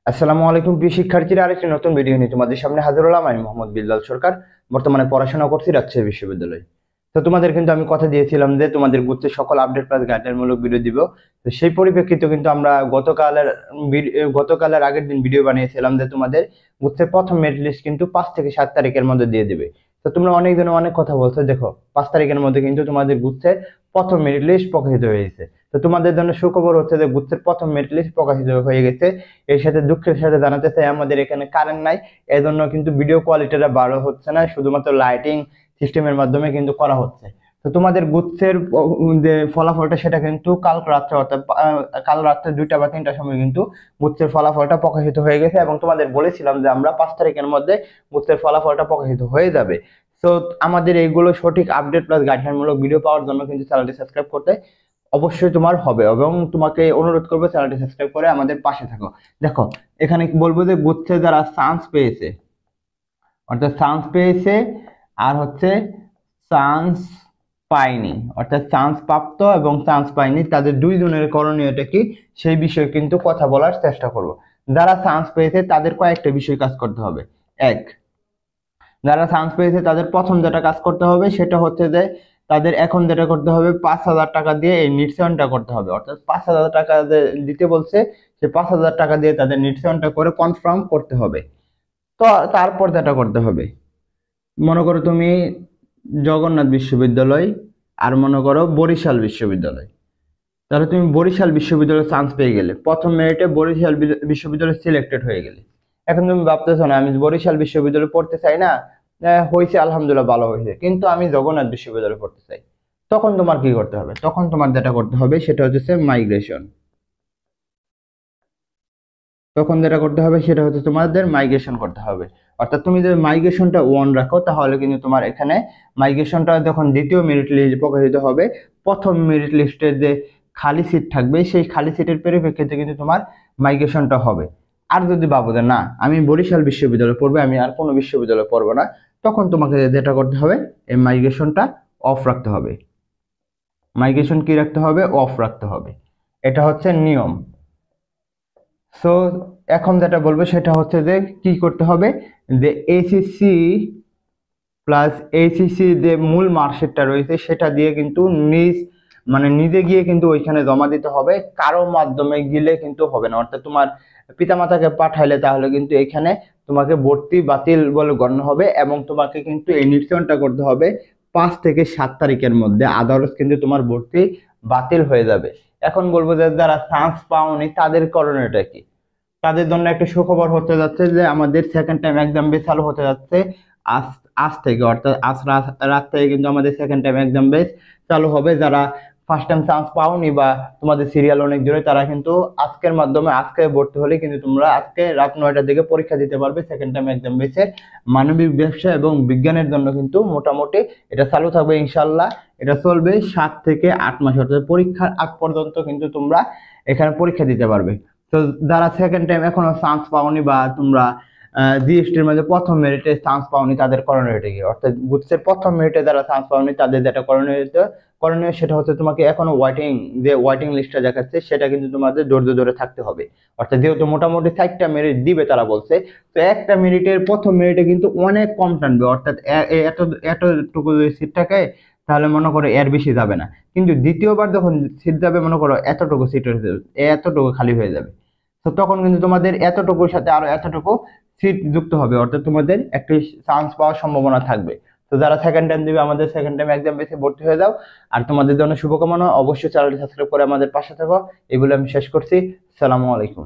আসসালামু আলাইকুম প্রিয় শিক্ষার্থীরা, আরেকটি নতুন ভিডিও নিয়ে তোমাদের সামনে হাজির হলাম। আমি মোহাম্মদ বিল্লাল সরকার, বর্তমানে পড়াশোনা করছি রাজশাহী বিশ্ববিদ্যালয়ে। তো তোমাদের কিন্তু আমি কথা দিয়েছিলাম যে তোমাদের গুচ্ছের সকল আপডেট প্লাস গাইডলাইনমূলক ভিডিও দিব। তো সেই পরিপ্রেক্ষিতে কিন্তু আমরা গতকালের আগের দিন ভিডিও বানিয়েছিলাম যে তোমাদের গুচ্ছের প্রথম মেরিট লিস্ট কিন্তু 5 থেকে 7 তারিখের মধ্যে দিয়ে দেবে। তো তোমরা অনেকজন অনেক কথা বলছো, দেখো 5 তারিখের মধ্যে কিন্তু তোমাদের গুচ্ছের প্রথম মেরিট লিস্ট প্রকাশিত হয়েছে। তো তোমাদের জন্য সুখবর হচ্ছে যে গুচ্ছের প্রথম মেরিট লিস্ট প্রকাশিত হয়ে গেছে। এর সাথে দুঃখের সাথে জানাতে চাই আমাদের এখানে কারেন্ট নাই, এজন্য কিন্তু ভিডিও কোয়ালিটিটা ভালো হচ্ছে না, শুধুমাত্র লাইটিং সিস্টেমের মাধ্যমে কিন্তু করা হচ্ছে। তো তোমাদের গুচ্ছের যে ফলাফলটা সেটা কিন্তু কাল রাত্রে অর্থাৎ কাল রাত্রে 2টা বা 3টার সময় কিন্তু গুচ্ছের ফলাফলটা প্রকাশিত হয়ে গেছে এবং তোমাদের বলেছিলাম যে আমরা 5 তারিখের মধ্যে গুচ্ছের ফলাফলটা প্রকাশিত হয়ে যাবে। তো আমাদের এইগুলো সঠিক আপডেট প্লাস গাইডলাইনমূলক ভিডিও পাওয়ার জন্য কিন্তু চ্যানেলটি সাবস্ক্রাইব করতে অবশ্যই তোমার হবে এবং তোমাকে অনুরোধ করবো চ্যানেলটি সাবস্ক্রাইব করে আমাদের পাশে থাকো। দেখো এখানে বলবো যে গুচ্ছে যারা চান্স পেয়েছে, অর্থাৎ চান্স পেয়েছে আর হচ্ছে চান্স পায়নি, অর্থাৎ চান্স প্রাপ্ত এবং চান্স পায়নি, তাদের দুইজনের করণীয়টা কি সেই বিষয়ে কিন্তু কথা বলার চেষ্টা করব। যারা চান্স পেয়েছে তাদের কয়েকটা বিষয় কাজ করতে হবে। এক, যারা চান্স পেয়েছে তাদের প্রথম যেটা কাজ করতে হবে সেটা হচ্ছে যে তাদের এখন যেটা করতে হবে 5,000 টাকা দিয়ে এই নির্ধারণটা করতে হবে, অর্থাৎ 5,000 টাকা দিতে বলছে, সে 5,000 টাকা দিয়ে তাদের নির্ধারণটা করে কনফার্ম করতে হবে। তো তারপর যেটা করতে হবে, মনে করো তুমি জগন্নাথ বিশ্ববিদ্যালয় আর মনে করো বরিশাল বিশ্ববিদ্যালয়, তাহলে তুমি বরিশাল বিশ্ববিদ্যালয়ে চান্স পেয়ে গেলে, প্রথম মেরিটে বরিশাল বিশ্ববিদ্যালয় সিলেক্টেড হয়ে গেলে। এখন তুমি ভাবতেছো না আমি বরিশাল বিশ্ববিদ্যালয়ে পড়তে চাই না, হয়েছে আলহামদুলিল্লাহ ভালো হয়েছে, কিন্তু আমি জগন্নাথ বিশ্ববিদ্যালয়ে পড়তে চাই। তখন তোমার কি করতে হবে? তখন তোমার যেটা করতে হবে সেটা হচ্ছে মাইগ্রেশন। তখন যেটা করতে হবে সেটা হচ্ছে তোমাদের মাইগ্রেশন করতে হবে। অর্থাৎ তুমি যদি মাইগ্রেশনটা 1 রাখো তাহলে কিন্তু তোমার এখানে মাইগ্রেশনটা যখন দ্বিতীয় মেরিট লিস্ট প্রকাশিত হবে, প্রথম মেরিট লিস্টের যে খালি সিট থাকবে সেই খালি সিটের পরিপ্রেক্ষিতে কিন্তু তোমার মাইগ্রেশনটা হবে। আর যদি ভাবো যে না আমি বরিশাল বিশ্ববিদ্যালয়ে পড়বো, আমি আর কোনো বিশ্ববিদ্যালয়ে পড়বো না, তখন তোমাকে যেটা করতে হবে এই মাইগ্রেশনটা অফ রাখতে হবে। মাইগ্রেশন কি রাখতে হবে? অফ রাখতে হবে। এটা হচ্ছে নিয়ম। সো এখন যেটা বলবো সেটা হচ্ছে যে কি করতে হবে, যে এইচএসসি প্লাস এইচএসসি যে মূল মার্কশিটটা রয়েছে সেটা দিয়ে কিন্তু নিজে গিয়ে কিন্তু ওইখানে জমা দিতে হবে, কারো মাধ্যমে গেলে কিন্তু হবে না। অর্থাৎ তোমার পিতামাতাকে পাঠাইলে তাহলে কিন্তু এখানে তোমাকে ভর্তি বাতিল বলে গণ্য হবে এবং তোমাকে কিন্তু এই নির্ধারণটা করতে হবে 5 থেকে 7 তারিখের মধ্যে, আদারস কিন্তু তোমার ভর্তি বাতিল হয়ে যাবে। এখন বলবো যে যারা চান্স পাওনি তাদের করণীয়টা কি? তাদের জন্য একটা সুখবর হতে যাচ্ছে যে আমাদের সেকেন্ড টাইম এক্সাম বেস চালু হতে যাচ্ছে আজ আজ থেকে, অর্থাৎ আজ রাত থেকে কিন্তু আমাদের সেকেন্ড টাইম এক্সাম বেস চালু হবে। যারা ফার্স্ট টাইম চান্স পাওনি বা তোমাদের সিরিয়াল অনেক দূরে, তারা কিন্তু আজকের মাধ্যমে আজকে ভর্তি হলে কিন্তু তোমরা আজকে রাত 9টার দিকে পরীক্ষা দিতে পারবে সেকেন্ড টাইম এক্সাম বেসের। মানবিক, ব্যবসা এবং বিজ্ঞানের জন্য কিন্তু মোটামুটি এটা চালু থাকবে ইনশাল্লাহ। এটা চলবে 7 থেকে 8 মাস, অর্থাৎ পরীক্ষার আগ পর্যন্ত কিন্তু তোমরা এখানে পরীক্ষা দিতে পারবে। তো যারা সেকেন্ড টাইম এখনো চান্স পাওনি বা তোমরা জিএসটির মধ্যে প্রথম মেরিটে চান্স পাওনি, তাদের করণীয়টা কি? অর্থাৎ গুচ্ছের প্রথম মেরিটে যারা চান্স পাওনি তাদের যেটা করণীয় সেটা হচ্ছে তোমাকে এখনো ওয়েটিং লিস্টটা দেখাচ্ছে সেটা কিন্তু তোমাদের ধৈর্য ধরে থাকতে হবে। অর্থাৎ যেহেতু মোটামুটি 4টা মেরিট দিবে তারা বলছে, তো একটা মেরিটের প্রথম মেরিটে কিন্তু অনেক কম টানবে, অর্থাৎ এতটুকু সিট থাকে তাহলে মনে করো এর বেশি যাবে না, কিন্তু দ্বিতীয়বার যখন সিট যাবে মনে করো এতটুকু সিট এতটুকু খালি হয়ে যাবে। তো তখন কিন্তু তোমাদের এতটুকুর সাথে আরো এতটুকু সিট যুক্ত হবে, অর্থাৎ তোমাদের একটি চান্স পাওয়ার সম্ভাবনা থাকবে। তো যারা সেকেন্ড টাইম দিবে আমাদের সেকেন্ড টাইম এক্সাম বেসে ভর্তি হয়ে যাও। আর তোমাদের জন্য শুভকামনা, অবশ্যই চ্যানেলটি সাবস্ক্রাইব করে আমাদের পাশে থাকো। এগুলো আমি শেষ করছি। আসসালামু আলাইকুম।